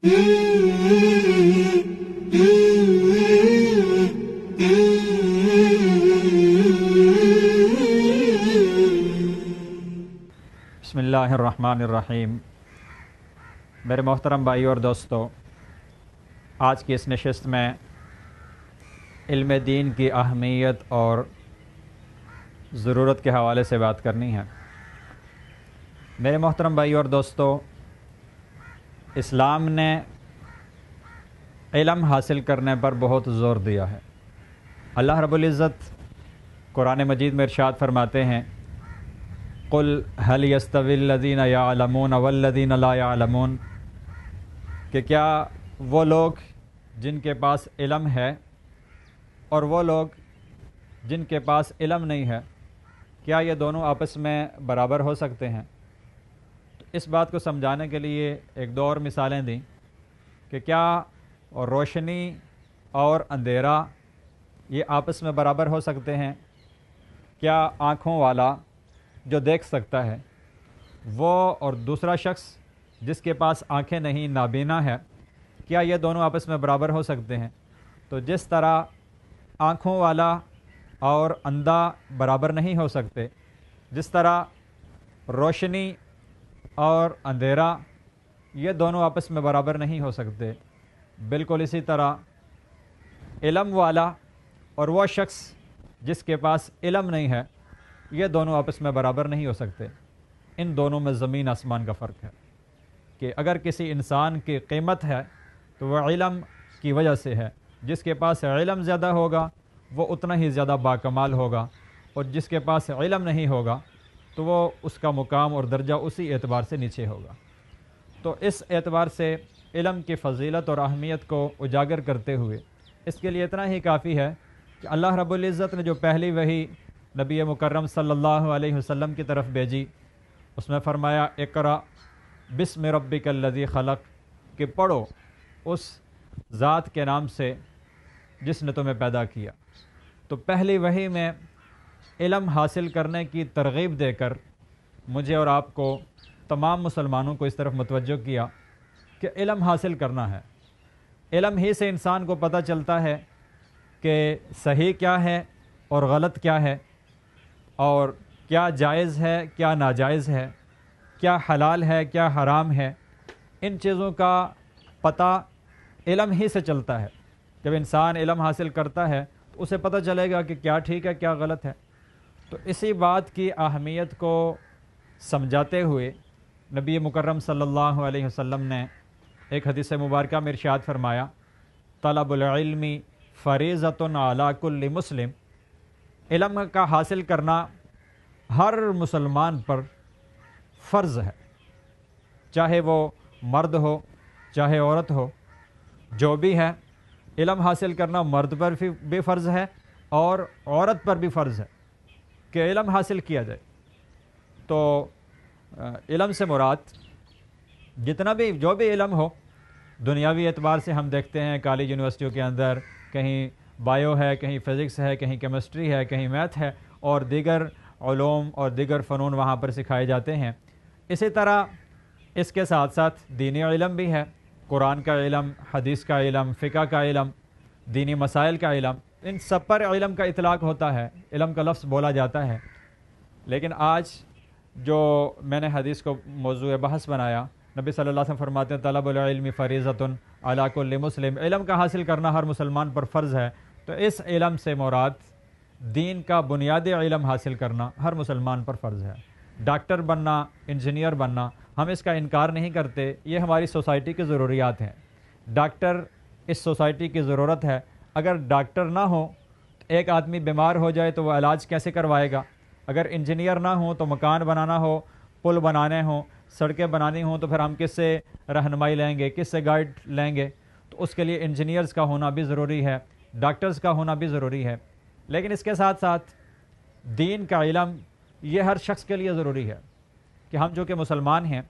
بسم اللہ الرحمن الرحیم۔ میرے محترم بھائی اور دوستو، آج کی اس نشست میں علم دین کی اہمیت اور ضرورت کے حوالے سے بات کرنی ہے۔ میرے محترم بھائی اور دوستو، اسلام نے علم حاصل کرنے پر بہت زور دیا ہے۔ اللہ رب العزت قرآن مجید میں ارشاد فرماتے ہیں، قل هل يستوي الذين يعلمون والذين لا يعلمون، کہ کیا وہ لوگ جن کے پاس علم ہے اور وہ لوگ جن کے پاس علم نہیں ہے، کیا یہ دونوں آپس میں برابر ہو سکتے ہیں؟ تو اس بات کو سمجھانے کے لیے ایک دو اور مثالیں دیں کہ کیا روشنی اور اندھیرا یہ آپس میں برابر ہو سکتے ہیں؟ کیا آنکھوں والا جو دیکھ سکتا ہے وہ اور دوسرا شخص جس کے پاس آنکھیں نہیں، نابینا ہے، کیا یہ دونوں آپس میں برابر ہو سکتے ہیں؟ تو جس طرح آنکھوں والا اور اندھا برابر نہیں ہو سکتے، جس طرح روشنی اور اندھیرا یہ دونوں آپس میں برابر نہیں ہو سکتے، بالکل اسی طرح علم والا اور وہ شخص جس کے پاس علم نہیں ہے، یہ دونوں آپس میں برابر نہیں ہو سکتے۔ ان دونوں میں زمین آسمان کا فرق ہے کہ اگر کسی انسان کی قیمت ہے تو وہ علم کی وجہ سے ہے۔ جس کے پاس علم زیادہ ہوگا وہ اتنا ہی زیادہ باکمال ہوگا، اور جس کے پاس علم نہیں ہوگا تو وہ اس کا مقام اور درجہ اسی اعتبار سے نیچے ہوگا۔ تو اس اعتبار سے علم کی فضیلت اور اہمیت کو اجاگر کرتے ہوئے اس کے لیے اتنا ہی کافی ہے کہ اللہ رب العزت نے جو پہلی وحی نبی مکرم صلی اللہ علیہ وسلم کی طرف بھیجی، اس میں فرمایا اقرأ بسم ربک الذی خلق، کہ پڑھو اس ذات کے نام سے جس نے تمہیں پیدا کیا۔ تو پہلی وحی میں علم حاصل کرنے کی ترغیب دے کر مجھے اور آپ کو، تمام مسلمانوں کو اس طرف متوجہ کیا کہ علم حاصل کرنا ہے۔ علم ہی سے انسان کو پتہ چلتا ہے کہ صحیح کیا ہے اور غلط کیا ہے، اور کیا جائز ہے کیا ناجائز ہے، کیا حلال ہے کیا حرام ہے۔ ان چیزوں کا پتہ علم ہی سے چلتا ہے۔ جب انسان علم حاصل کرتا ہے تو اسے پتہ چلے گا کہ کیا ٹھیک ہے کیا غلط ہے۔ تو اسی بات کی اہمیت کو سمجھاتے ہوئے نبی مکرم صلی اللہ علیہ وسلم نے ایک حدیث مبارکہ میں ارشاد فرمایا، طلب العلم فریضۃ علی کل مسلم، علم کا حاصل کرنا ہر مسلمان پر فرض ہے، چاہے وہ مرد ہو چاہے عورت ہو، جو بھی ہے علم حاصل کرنا مرد پر بھی فرض ہے اور عورت پر بھی فرض ہے کہ علم حاصل کیا جائے۔ تو علم سے مراد جتنا بھی جو بھی علم ہو، دنیاوی اعتبار سے ہم دیکھتے ہیں کالج یونیورسٹیوں کے اندر کہیں بایو ہے، کہیں فزکس ہے، کہیں کیمسٹری ہے، کہیں میتھ ہے، اور دیگر علوم اور دیگر فنون وہاں پر سکھائے جاتے ہیں۔ اسی طرح اس کے ساتھ ساتھ دینی علم بھی ہے، قرآن کا علم، حدیث کا علم، فقہ کا علم، دینی مسائل کا علم، ان سب پر علم کا اطلاق ہوتا ہے، علم کا لفظ بولا جاتا ہے۔ لیکن آج جو میں نے حدیث کو موضوع بحث بنایا، نبی صلی اللہ علیہ وسلم فرماتے ہیں طلب العلم فریضۃ علی کل مسلم، علم کا حاصل کرنا ہر مسلمان پر فرض ہے۔ تو اس علم سے مراد دین کا بنیادی علم حاصل کرنا ہر مسلمان پر فرض ہے۔ ڈاکٹر بننا، انجینئر بننا، ہم اس کا انکار نہیں کرتے، یہ ہماری سوسائٹی کی ضروریات ہیں۔ ڈاکٹر اس سوسائٹی کی ضرورت ہے۔ اگر ڈاکٹر نہ ہو تو ایک آدمی بیمار ہو جائے تو وہ علاج کیسے کروائے گا؟ اگر انجینئر نہ ہو تو مکان بنانا ہو، پل بنانے ہوں، سڑکیں بنانی ہوں، تو پھر ہم کس سے رہنمائی لیں گے، کس سے گائیڈ لیں گے؟ تو اس کے لیے انجینئرز کا ہونا بھی ضروری ہے، ڈاکٹرز کا ہونا بھی ضروری ہے۔ لیکن اس کے ساتھ ساتھ دین کا علم یہ ہر شخص کے لیے ضروری ہے کہ ہم جو کہ مسلمان ہیں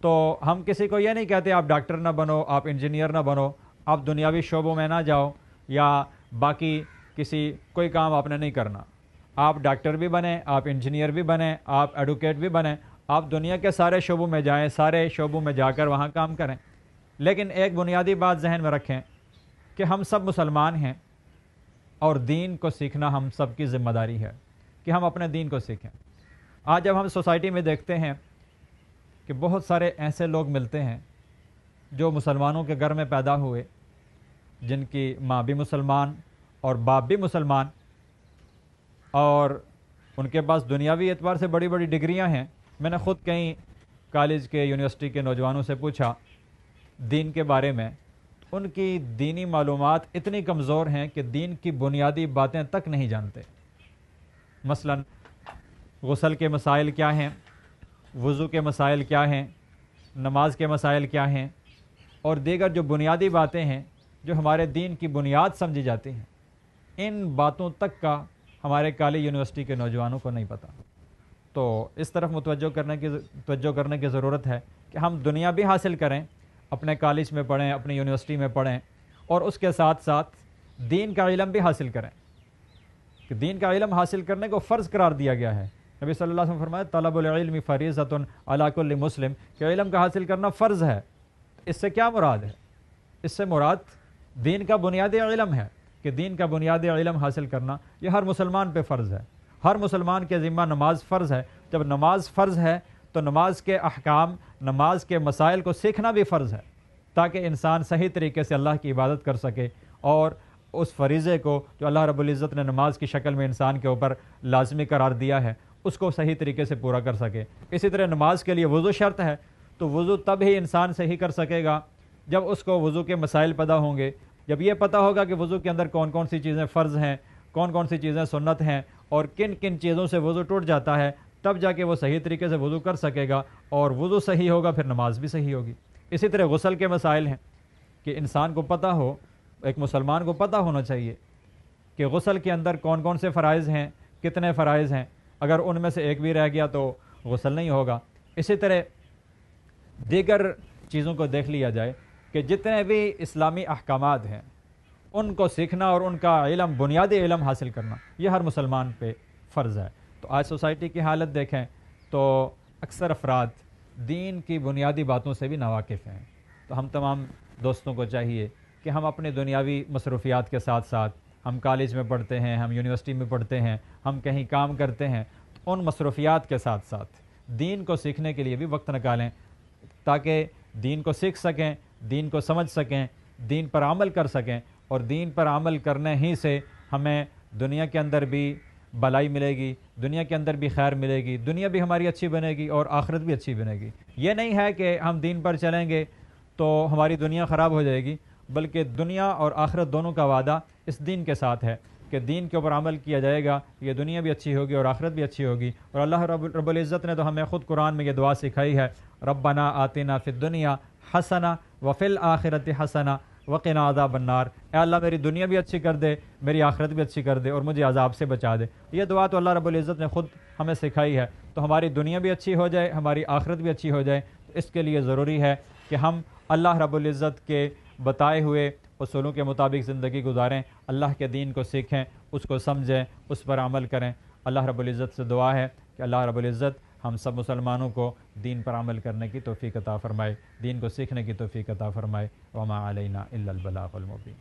تو ہم کسی کو یہ نہیں کہتے آپ ڈاکٹر نہ بنو، آپ انجینئر نہ بنو، آپ دنیاوی شعبوں میں نہ جاؤ، یا باقی کوئی کام آپ نے نہیں کرنا۔ آپ ڈاکٹر بھی بنیں، آپ انجینئر بھی بنیں، آپ ایڈوکیٹ بھی بنیں، آپ دنیا کے سارے شعبوں میں جائیں، سارے شعبوں میں جا کر وہاں کام کریں۔ لیکن ایک بنیادی بات ذہن میں رکھیں کہ ہم سب مسلمان ہیں اور دین کو سیکھنا ہم سب کی ذمہ داری ہے کہ ہم اپنے دین کو سیکھیں۔ آج جب ہم سوسائٹی میں دیکھتے ہیں کہ بہت سارے ایسے لوگ ملتے ہیں جو مسلمانوں کے گھر میں پیدا ہوئے، جن کی ماں بھی مسلمان اور باپ بھی مسلمان، اور ان کے پاس دنیاوی اعتبار سے بڑی بڑی ڈگریاں ہیں۔ میں نے خود کئی کالج کے یونیورسٹی کے نوجوانوں سے پوچھا دین کے بارے میں، ان کی دینی معلومات اتنی کمزور ہیں کہ دین کی بنیادی باتیں تک نہیں جانتے۔ مثلا غسل کے مسائل کیا ہیں، وضو کے مسائل کیا ہیں، نماز کے مسائل کیا ہیں، اور دیگر جو بنیادی باتیں ہیں جو ہمارے دین کی بنیاد سمجھی جاتی ہیں، ان باتوں تک کا ہمارے کالج یونیورسٹی کے نوجوانوں کو نہیں پتہ۔ تو اس طرف توجہ کرنے کی ضرورت ہے کہ ہم دنیا بھی حاصل کریں، اپنے کالج میں پڑھیں، اپنی یونیورسٹی میں پڑھیں، اور اس کے ساتھ ساتھ دین کا علم بھی حاصل کریں، کہ دین کا علم حاصل کرنے کو فرض قرار دیا گیا ہے۔ نبی صلی اللہ علیہ وسلم فرمایا طلب العلم فریضۃ علی کل مسلم، کہ علم کا حاصل کرنا فرض ہے۔ اس سے کیا مراد ہے؟ اس سے مراد دین کا بنیادی علم ہے، کہ دین کا بنیادی علم حاصل کرنا یہ ہر مسلمان پہ فرض ہے۔ ہر مسلمان کے ذمہ نماز فرض ہے۔ جب نماز فرض ہے تو نماز کے احکام، نماز کے مسائل کو سیکھنا بھی فرض ہے، تاکہ انسان صحیح طریقے سے اللہ کی عبادت کر سکے اور اس فریضے کو جو اللہ رب العزت نے نماز کی شکل میں انسان کے اوپر لازمی قرار دیا ہے اس کو صحیح طریقے سے پورا کر سکے۔ اسی طرح نماز کے لیے وضو شرط ہے، تو وضو تب ہی انسان صحیح کر سکے گا جب اس کو وضو کے مسائل پتہ ہوں گے، جب یہ پتہ ہوگا کہ وضو کے اندر کون کون سی چیزیں فرض ہیں، کون کون سی چیزیں سنت ہیں، اور کن کن چیزوں سے وضو ٹوٹ جاتا ہے، تب جا کے وہ صحیح طریقے سے وضو کر سکے گا، اور وضو صحیح ہوگا پھر نماز بھی صحیح ہوگی۔ اسی طرح غسل کے مسائل ہیں کہ انسان کو پتہ ہو، ایک مسلمان کو پتہ ہونا چاہیے کہ غسل کے اندر کون کون سے فرائض ہیں، کتنے فرائض ہیں، اگر ان میں سے ایک بھی رہ گیا تو غسل نہیں ہوگا۔ اسی طرح دیگر چیزوں کو دیکھ لیا جائے کہ جتنے بھی اسلامی احکامات ہیں ان کو سیکھنا اور ان کا علم، بنیادی علم حاصل کرنا یہ ہر مسلمان پہ فرض ہے۔ تو آج سوسائٹی کی حالت دیکھیں تو اکثر افراد دین کی بنیادی باتوں سے بھی ناواقف ہیں۔ تو ہم تمام دوستوں کو چاہیے کہ ہم اپنے دنیاوی مصروفیات کے ساتھ ساتھ، ہم کالج میں پڑھتے ہیں، ہم یونیورسٹی میں پڑھتے ہیں، ہم کہیں کام کرتے ہیں، ان مصروفیات کے ساتھ ساتھ دین کو سیکھنے کے لیے بھی وقت نکالیں، تاکہ دین کو سیکھ سکیں، دین کو سمجھ سکیں، دین پر عمل کر سکیں، اور دین پر عمل کرنے ہی سے ہمیں دنیا کے اندر بھی بھلائی ملے گی، دنیا کے اندر بھی خیر ملے گی، دنیا بھی ہماری اچھی بنے گی اور آخرت بھی اچھی بنے گی۔ یہ نہیں ہے کہ ہم دین پر چلیں گے تو ہماری دنیا خراب ہو جائے گی، بلکہ دنیا اور آخرت دونوں کا وعدہ اس دین کے ساتھ ہے کہ دین کے اوپر عمل کیا جائے گا، یہ دنیا بھی اچھی ہوگی اور آخرت بھی اچھی ہوگی۔ اور اللہ رب العزت نے تو ہمیں خود قرآن میں یہ دعا سکھائی ہے، ربنا آتنا فی الدنیا حسنہ وفی الآخرۃ حسنہ وقنا عذاب النار، اے اللہ میری دنیا بھی اچھی کر دے، میری آخرت بھی اچھی کر دے، اور مجھے عذاب سے بچا دے۔ یہ دعا تو اللہ رب العزت نے خود ہمیں سکھائی ہے، تو ہماری دنیا بھی اچھی ہو جائے، ہماری آخرت بھی اچھی ہو جائے، تو اس کے لیے ضروری ہے کہ ہم اللہ رب العزت کے بتائے ہوئے اصولوں کے مطابق زندگی گزاریں، اللہ کے دین کو سیکھیں، اس کو سمجھیں، اس پر عمل کریں۔ اللہ رب العزت سے دعا ہے کہ اللہ رب العزت ہم سب مسلمانوں کو دین پر عمل کرنے کی توفیق عطا فرمائے، دین کو سیکھنے کی توفیق عطا فرمائے۔ وما علینا الا البلاغ المبین۔